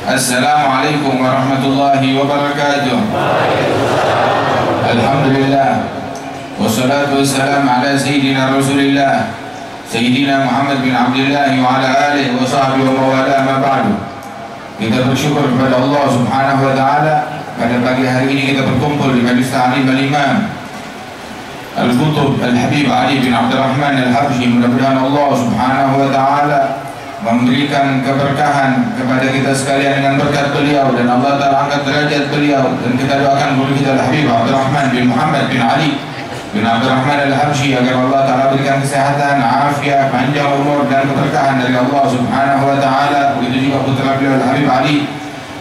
Assalamualaikum warahmatullahi wabarakatuh. Alhamdulillah. Wassalatu wassalamu ala sayyidina Rasulillah Sayyidina Muhammad bin Abdullah wa ala alihi wa sahbihi wa mawala ma ba'du. Kita bersyukur kepada Allah subhanahu wa ta'ala. Pada pagi hari ini kita berkumpul di Majlis Ta'lim Al-Imam Al-Qutb Al-Habib Ali bin Abdurrahman Al-Habsyi. Mudah-mudahan Allah subhanahu wa ta'ala memberikan keberkahan kepada kita sekalian dengan berkat beliau, dan Allah Ta'ala angkat derajat beliau. Dan kita doakan guru kita Al-Habib Abdurrahman bin Muhammad bin Ali bin Abdurrahman Al-Habsyi agar Allah Ta'ala berikan kesehatan, afiat, panjang umur dan keberkahan dari Allah subhanahu wa ta'ala. Begitu juga putra beliau Al-Habib Ali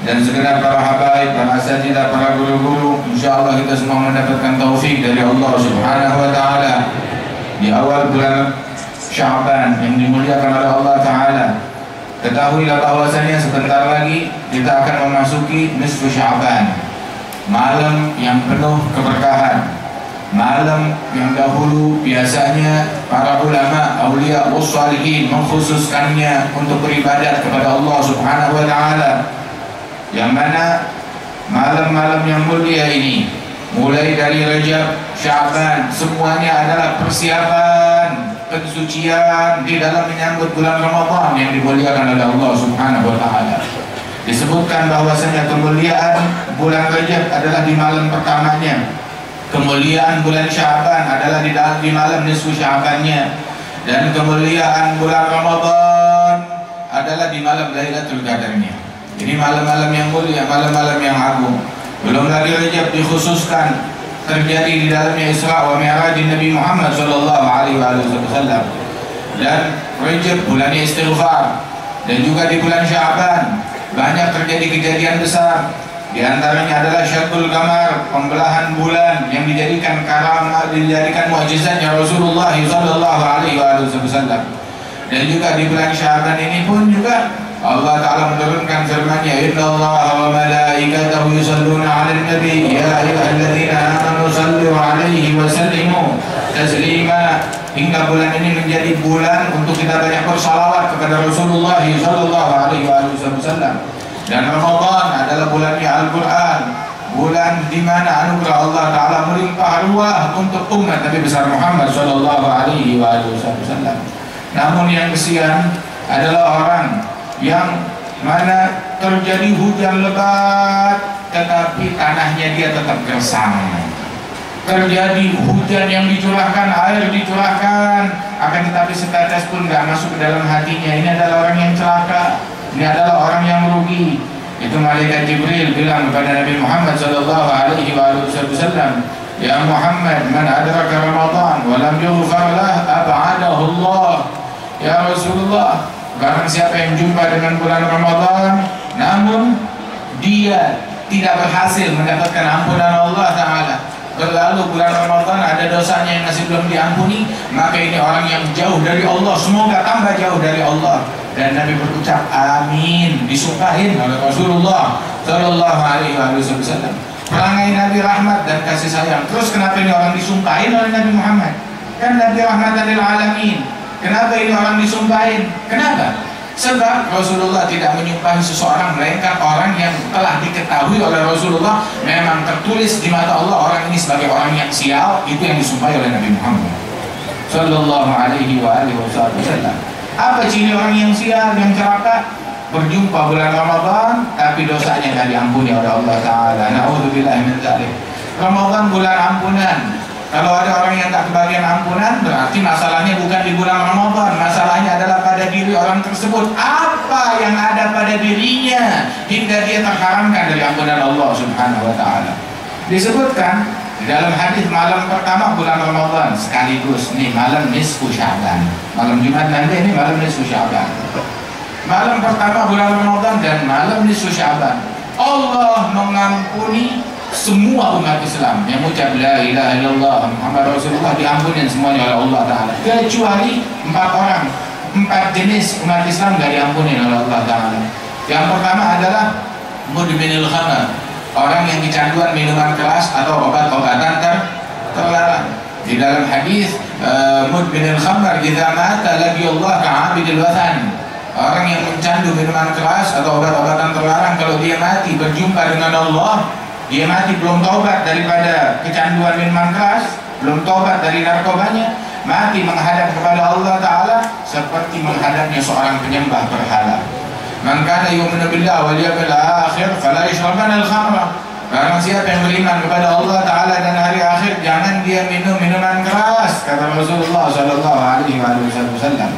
dan segenap para habaib, para asatidzah, para guru-guru. InsyaAllah kita semua mendapatkan taufik dari Allah subhanahu wa ta'ala di awal bulan Sya'ban yang dimuliakan oleh Allah Ta'ala. Ketahuilah bahwasanya sebentar lagi kita akan memasuki nisfu Sya'ban, malam yang penuh keberkahan, malam yang dahulu biasanya para ulama, aulia, wassalihin mengkhususkannya untuk beribadat kepada Allah Subhanahu wa ta'ala. Yang mana malam-malam yang mulia ini, mulai dari Rajab, Sya'ban, semuanya adalah persiapan pensucian di dalam menyambut bulan Ramadan yang dimuliakan oleh Allah Subhanahu wa ta'ala. Disebutkan bahwasanya kemuliaan bulan Rajab adalah di malam pertamanya, kemuliaan bulan Sya'ban adalah di malam nisfu Sya'bannya, dan kemuliaan bulan Ramadan adalah di malam Lailatul Qadarnya. Ini malam-malam yang mulia, malam-malam yang agung. Belum lagi Rajab dikhususkan terjadi di dalamnya Isra wa Mi'raj Nabi Muhammad sallallahu alaihi wasallam. Dan Rajab bulannya istighfar, dan juga di bulan Sya'ban banyak terjadi kejadian besar. Di antaranya adalah Syaqqul Qamar, pembelahan bulan yang dijadikan karamah, dijadikan mukjizatnya Rasulullah sallallahu alaihi wasallam. Dan juga di bulan Sya'ban ini pun juga Allah Ta'ala menurunkan firman-Nya, innallaha wa malaikatahu yusholluna 'alan nabi ya ayyuhalladzina amanu shallu 'alaihi wa sallimu taslima. Hingga bulan ini menjadi bulan untuk kita banyak bersalawat kepada Rasulullah sallallahu alaihi wasallam. Dan Ramadan adalah bulannya Al-Quran, bulan di mana anugerah Allah Ta'ala melimpah ruah untuk umat Nabi besar Muhammad sallallahu alaihi wasallam. Namun yang kesian adalah orang yang mana terjadi hujan lebat tetapi tanahnya dia tetap gersang. Terjadi hujan yang dicurahkan, air dicurahkan, akan tetapi setetes pun gak masuk ke dalam hatinya. Ini adalah orang yang celaka, ini adalah orang yang merugi. Itu malaikat Jibril bilang kepada Nabi Muhammad sallallahu alaihi wasallam, ya Muhammad, man adraka Ramadan wa lam yughfar lah ab'adahu Allah. Ya Rasulullah, barang siapa yang jumpa dengan bulan Ramadan namun dia tidak berhasil mendapatkan ampunan Allah Ta'ala, berlalu bulan Ramadan ada dosanya yang masih belum diampuni, maka ini orang yang jauh dari Allah, semoga tambah jauh dari Allah. Dan Nabi berucap amin, disumpahin oleh Rasulullah sallallahu alaihi wasallam. Perangai Nabi rahmat dan kasih sayang. Terus kenapa ini orang disumpahin oleh Nabi Muhammad? Kan Nabi rahmatan lil alamin. Kenapa ini orang disumpahin? Kenapa? Sebab Rasulullah tidak menyumpahi seseorang melainkan orang yang telah diketahui oleh Rasulullah memang tertulis di mata Allah orang ini sebagai orang yang sial. Itu yang disumpahi oleh Nabi Muhammad sallallahu alaihi wasallam. Apa ciri orang yang sial, yang celaka? Berjumpa bulan Ramadan tapi dosanya tidak diampuni oleh Allah Ta'ala. Na'udzubillahi min dzalik. Ramadan bulan ampunan. Kalau ada orang yang tak kebagian ampunan, berarti masalahnya bukan di bulan Ramadan, masalahnya adalah pada diri orang tersebut. Apa yang ada pada dirinya hingga dia terharamkan dari ampunan Allah Subhanahu wa ta'ala. Disebutkan di dalam hadis malam pertama bulan Ramadan sekaligus nih malam nisfu Sya'ban. Malam Jumat nanti ini malam nisfu Sya'ban. Malam pertama bulan Ramadan dan malam nisfu Sya'ban. Allah mengampuni semua umat Islam yang mengucap la ilaha illallah Muhammad Rasulullah, diampuni semuanya oleh Allah Ta'ala, kecuali 4 orang, 4 jenis umat Islam gak diampuni oleh Allah Ta'ala. Yang pertama adalah mudminil khamar, orang yang kecanduan minuman keras atau obat-obatan terlarang. Di dalam hadis mudminil khamar idza mata laqi Allah ka'abidil wathan, Orang yang mencandu minuman keras atau obat-obatan terlarang, kalau dia mati berjumpa dengan Allah, dia mati belum taubat daripada kecanduan minuman keras, belum taubat dari narkobanya, mati menghadap kepada Allah Ta'ala seperti menghadapnya seorang penyembah berhala. Man kana yu'minu billahi wal yawmil akhir fala yashrabanna al-khamra. Barang siapa yang beriman kepada Allah Ta'ala dan hari akhir, jangan dia minum minuman keras, kata Rasulullah Sallallahu Alaihi Wasallam.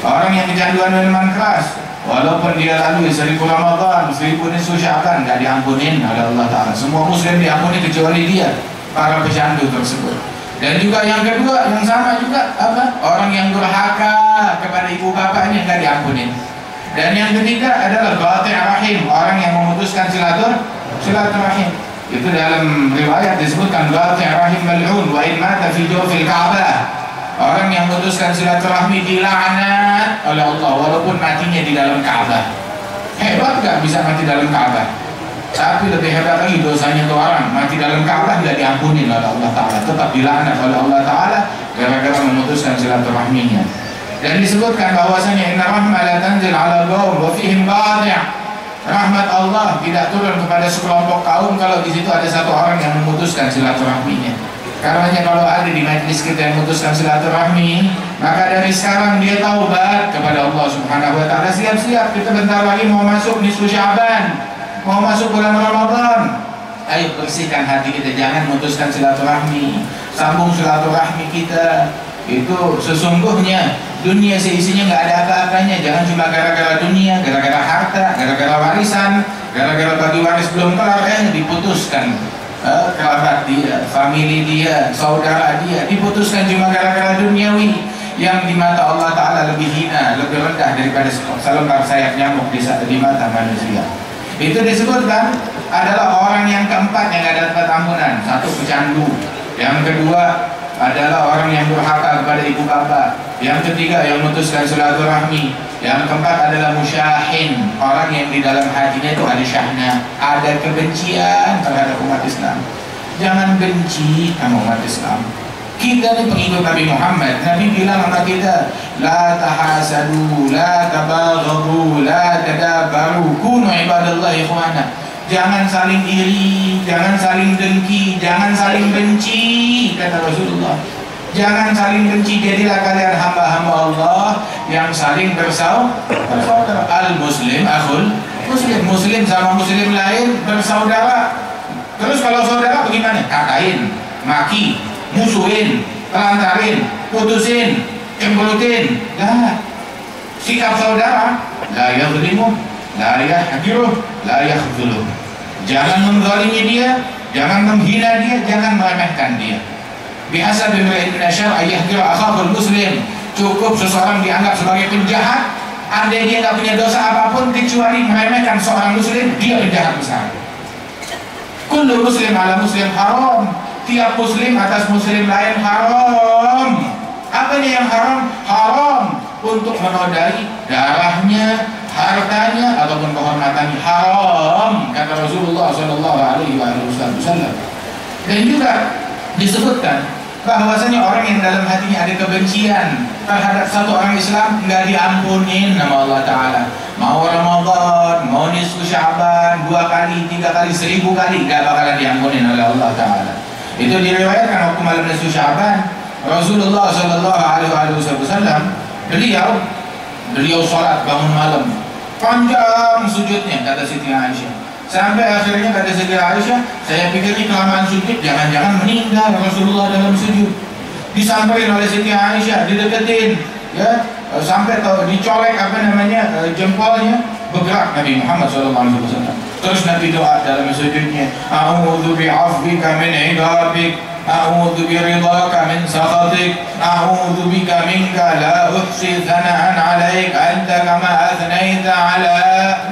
Orang yang kecanduan minuman keras, walaupun dia lalui 1000 Ramadan, 1000 nisfu Sya'ban, tidak diampunin oleh Allah Ta'ala. Semua muslim diampuni kecuali dia, para pecandu tersebut. Dan juga yang kedua, yang sama juga apa? Orang yang durhaka kepada ibu bapaknya tidak diampunin. Dan yang ketiga adalah qati' rahim, orang yang memutuskan silaturahim. Itu dalam riwayat disebutkan qati' rahim mal'un wa in mata fi jawfil Ka'bah. Orang yang memutuskan silaturahmi dilaknat oleh Allah walaupun matinya di dalam Ka'bah. Hebat gak bisa mati dalam Ka'bah? Tapi lebih hebat lagi dosanya itu orang mati dalam Ka'bah tidak diampuni oleh Allah Ta'ala, tetap dilaknat oleh Allah Ta'ala gara-gara memutuskan silaturahminya. Dan disebutkan bahwasanya inna rahmah la tanzil ala qaum wa fihim qati'. Rahmat Allah tidak turun kepada sekelompok kaum kalau di situ ada satu orang yang memutuskan silaturahminya. Karenanya kalau ada di majlis kita yang memutuskan silaturahmi, maka dari sekarang dia taubat kepada Allah Subhanahu wa Ta'ala. Siap-siap, kita bentar lagi mau masuk nisfu Sya'ban, mau masuk bulan Ramadan. Ayo bersihkan hati kita, jangan memutuskan silaturahmi, sambung silaturahmi kita. Itu sesungguhnya dunia seisinya nggak ada apa-apanya. Jangan cuma gara-gara dunia, gara-gara harta, gara-gara warisan, gara-gara bagi waris belum kelar, diputuskan kerabat dia, famili dia, saudara dia, diputuskan cuma gara-gara duniawi yang di mata Allah Ta'ala lebih hina, lebih rendah daripada selembar sayap nyamuk di mata manusia. Itu disebutkan adalah orang yang keempat yang nggak dapat ampunan. Satu, pecandu. Yang kedua adalah orang yang durhaka kepada ibu bapak. Yang ketiga yang memutuskan silaturahmi. Yang keempat adalah musyahin, orang yang di dalam hatinya itu ada syahna, ada kebencian terhadap umat Islam. Jangan benci sama umat Islam. Kita ini pengikut Nabi Muhammad. Nabi bilang sama kita, la tahasadu, la tabaghadu, la tadabaru, kunu ibadallahi ikhwana. Jangan saling iri, jangan saling dengki, jangan saling benci, kata Rasulullah. Jangan saling benci, jadilah kalian hamba-hamba Allah yang saling bersaudara. Al-muslim akhul muslim, muslim sama muslim lain bersaudara. Terus kalau saudara bagaimana? Katain, maki, musuhin, telantarin, putusin, cemberutin. Lah, sikap saudara la yadhlimu, la yahqiruh, la yakhdhuluh. Jangan menzalimi dia, jangan menghina dia, jangan meremehkan dia. Biasa bimri'in minasyar ayyahqira akhahul muslim. Cukup seseorang dianggap sebagai penjahat, andai dia tidak punya dosa apapun kecuali meremehkan seorang muslim, dia penjahat besar. Kullu muslim ala muslim haram. Tiap muslim atas muslim lain haram. Apanya yang haram? Haram untuk menodai darahnya, hartanya ataupun kehormatannya, haram, kata Rasulullah Sallallahu Alaihi Wasallam. Dan juga disebutkan bahwasanya orang yang dalam hatinya ada kebencian terhadap satu orang Islam nggak diampunin nama Allah Ta'ala. Mau Ramadan, mau nisfu Sya'ban, 2 kali, 3 kali, 1000 kali nggak bakalan diampunin oleh Allah Ta'ala. Itu diriwayatkan waktu malam nisfu Sya'ban, Rasulullah Sallallahu Alaihi Wasallam beliau sholat bangun malam, panjang sujudnya, kata Siti Aisyah. Sampai akhirnya kata Siti Aisyah, saya pikirnya kelamaan sujud, jangan-jangan meninggal Rasulullah dalam sujud. Disamperin oleh Siti Aisyah, dideketin, ya, sampai dicolek jempolnya, bergerak Nabi Muhammad SAW. Terus Nabi doa dalam sujudnya, a'udzu bi'afwika min 'idabik, a'udzu biridhaka min sakhatik, a'udzu bika minka la uhsi thana'an 'alaik anta kama athnaita 'ala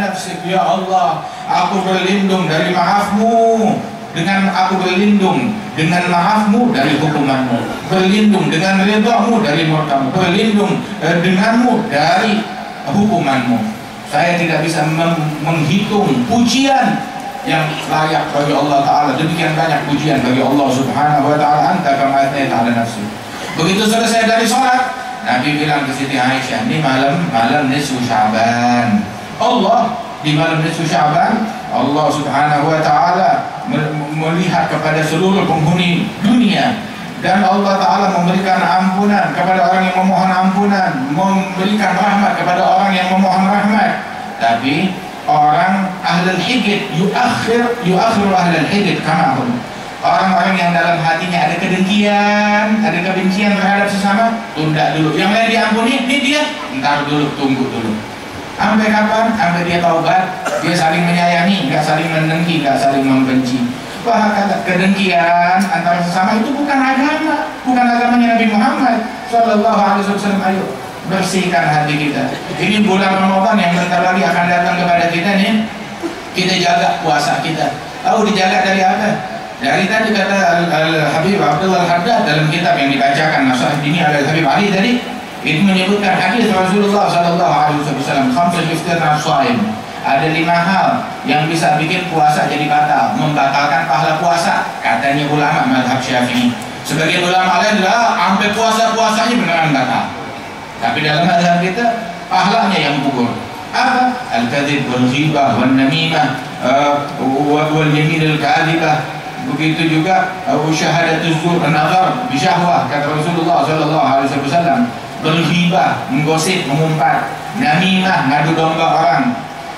nafsik. Ya Allah, aku berlindung dari maafmu, aku berlindung dengan maafmu dari hukumanmu, berlindung dengan ridhamu dari murkamu, berlindung denganmu dari hukumanmu. Saya tidak bisa menghitung pujian yang layak bagi Allah Ta'ala. Demikian banyak pujian bagi Allah Subhanahu wa Ta'ala. Anta kama atnaita ala nafsi. Begitu selesai dari sholat, Nabi bilang ke Siti Aisyah, ini malam nisfu Sya'ban. Allah di malam nisfu Sya'ban, Allah Subhanahu wa taala melihat kepada seluruh penghuni dunia, dan Allah taala memberikan ampunan kepada orang yang memohon ampunan, memberikan rahmat kepada orang yang memohon rahmat. Tapi orang ahlul hijr yuakhir ahlul hijr kamahum. Orang-orang yang dalam hatinya ada kedengkian, ada kebencian terhadap sesama, tunda dulu. Yang lain diampuni, ini dia, ntar dulu, tunggu dulu. Sampai kapan? Sampai dia taubat, dia saling menyayangi, nggak saling mendengki, nggak saling membenci. Wah, kata kedengkian antara sesama itu bukan agama, bukan agamanya Nabi Muhammad Sallallahu Alaihi Wasallam. Ayo bersihkan hati kita. Ini bulan Ramadan yang bentar lagi akan datang kepada kita nih. Kita jaga puasa kita. Tahu dijaga dari apa? Dari tadi kata Al-Habib Abdullah Al-Haddad dalam kitab yang dibacakan Nasihat Dini Al-Habib Ali tadi, itu menyebutkan hadis Rasulullah Sallallahu Alaihi Wasallam, khamsun yuftirna as-shaim. Ada 5 hal yang bisa bikin puasa jadi batal, membatalkan pahala puasa, katanya ulama mazhab Syafi'i. Sebagian ulama lain adalah sampai puasanya beneran batal. Tapi dalam mazhab kita pahalanya yang gugur. Apa? Al-kadzib wal ghibah wan namimah wal yamin al-kadzibah. Begitu juga syahadatuz zur, nazar bi syahwah, kata Rasulullah sallallahu alaihi wasallam. Berghibah, menggosip, mengumpat. Namimah, ngadu domba orang.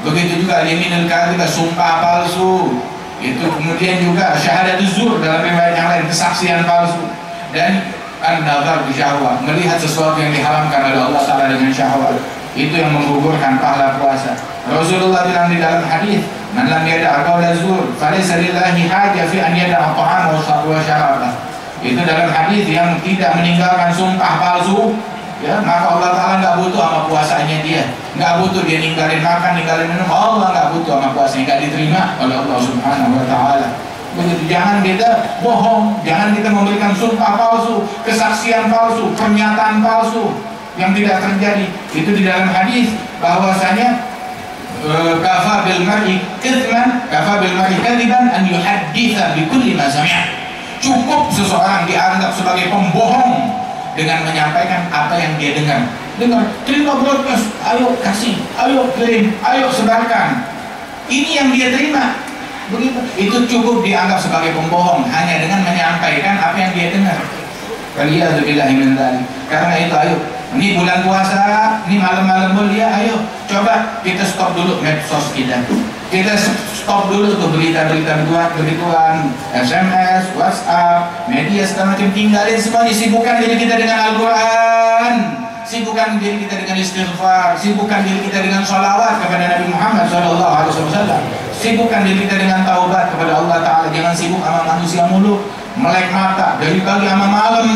Begitu juga yaminul kadzibah, sumpah palsu. Itu kemudian juga syahadatuz zur dalam riwayat yang lain, kesaksian palsu. Dan an-nazar bi syahwah, melihat sesuatu yang diharamkan oleh Allah Taala dengan syahwat. Itu yang menggugurkan pahala puasa. Rasulullah bilang di dalam hadis, man lam yada' qawla zur falaysa lillahi haja fi an yada'a ta'ama wa syarabah. Itu dalam hadis yang tidak meninggalkan sumpah palsu, ya, maka Allah Taala nggak butuh sama puasanya dia, nggak butuh dia ninggalin makan, ninggalin minum. Allah nggak butuh sama puasanya, nggak diterima oleh Allah Subhanahu wa taala. Begitu, jangan kita bohong, jangan kita memberikan sumpah palsu, kesaksian palsu, pernyataan palsu yang tidak terjadi. Itu di dalam hadis bahwasanya kafa bil mar'i kadzban, kafa bil mar'i kadziban an yuhadditsa bi kulli ma sami'a. Cukup seseorang dianggap sebagai pembohong dengan menyampaikan apa yang dia dengar. Terima broadcast, ayo kasih, ayo kirim, ayo sebarkan. Ini yang dia terima. Begitu. Itu cukup dianggap sebagai pembohong hanya dengan menyampaikan apa yang dia dengar. Waliyadzubillahi min dzalik. Karena itu ayo, ini bulan puasa, ini malam-malam mulia, ayo coba kita stop dulu medsos kita. Kita stop dulu tuh berita-berita begituan, SMS, WhatsApp, media segala macam, tinggalin semuanya. Sibukkan diri kita dengan Al-Quran, sibukkan diri kita dengan istighfar, sibukkan diri kita dengan sholawat kepada Nabi Muhammad SAW, sibukkan diri kita dengan taubat kepada Allah Ta'ala. Jangan sibuk sama manusia mulu, melek mata dari pagi sama malam,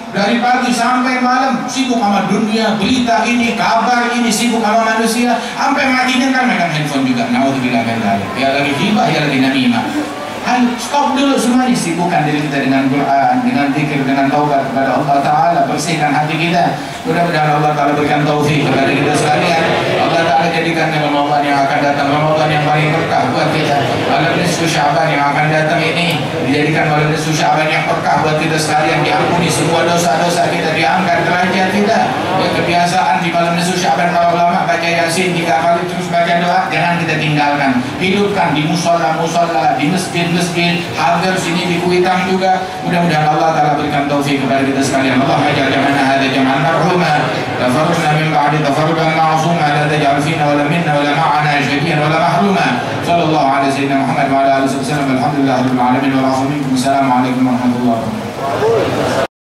dari pagi sampai malam sibuk sama dunia, berita ini, kabar ini, sibuk sama manusia, sampai matinya kan megang handphone juga. Naudzubillah min dzalik. Ya lagi hibah, ya lagi namimah. Ayo stop dulu semuanya, sibukkan diri kita dengan Quran, dengan zikir, dengan taubat kepada Allah Ta'ala, bersihkan hati kita. Mudah-mudahan Allah Ta'ala berikan taufik kepada kita sekalian. Allah Ta'ala jadikan Ramadan yang akan datang Ramadan yang paling berkah buat kita. Malam nisfu Sya'ban yang akan datang ini dijadikan malam nisfu Sya'ban yang berkah buat kita sekalian. Diampuni semua dosa-dosa kita, diangkat derajat kita. Ya, kebiasaan di malam nisfu Sya'ban para ulama baca Yasin 3 kali terus baca doa, jangan kita tinggalkan. Hidupkan di musola-musola, di masjid, hadir sini di Kuitang juga. Mudah-mudahan Allah Ta'ala berikan taufik kepada kita sekalian. Allahumma ja'al jam'ana hadza jam'an marhuma, tafarraqna min ba'di tafarruqan ma'suma, la taj'al fina wa la minna wa la ma'ana shaqiyan wa la mahruma. Sallallahu alaihi sayyidina Muhammad wa ala alihi wasallam. Alhamdulillahirabbil alamin wa rahmatullahi wa barakatuh. Assalamualaikum warahmatullahi wabarakatuh.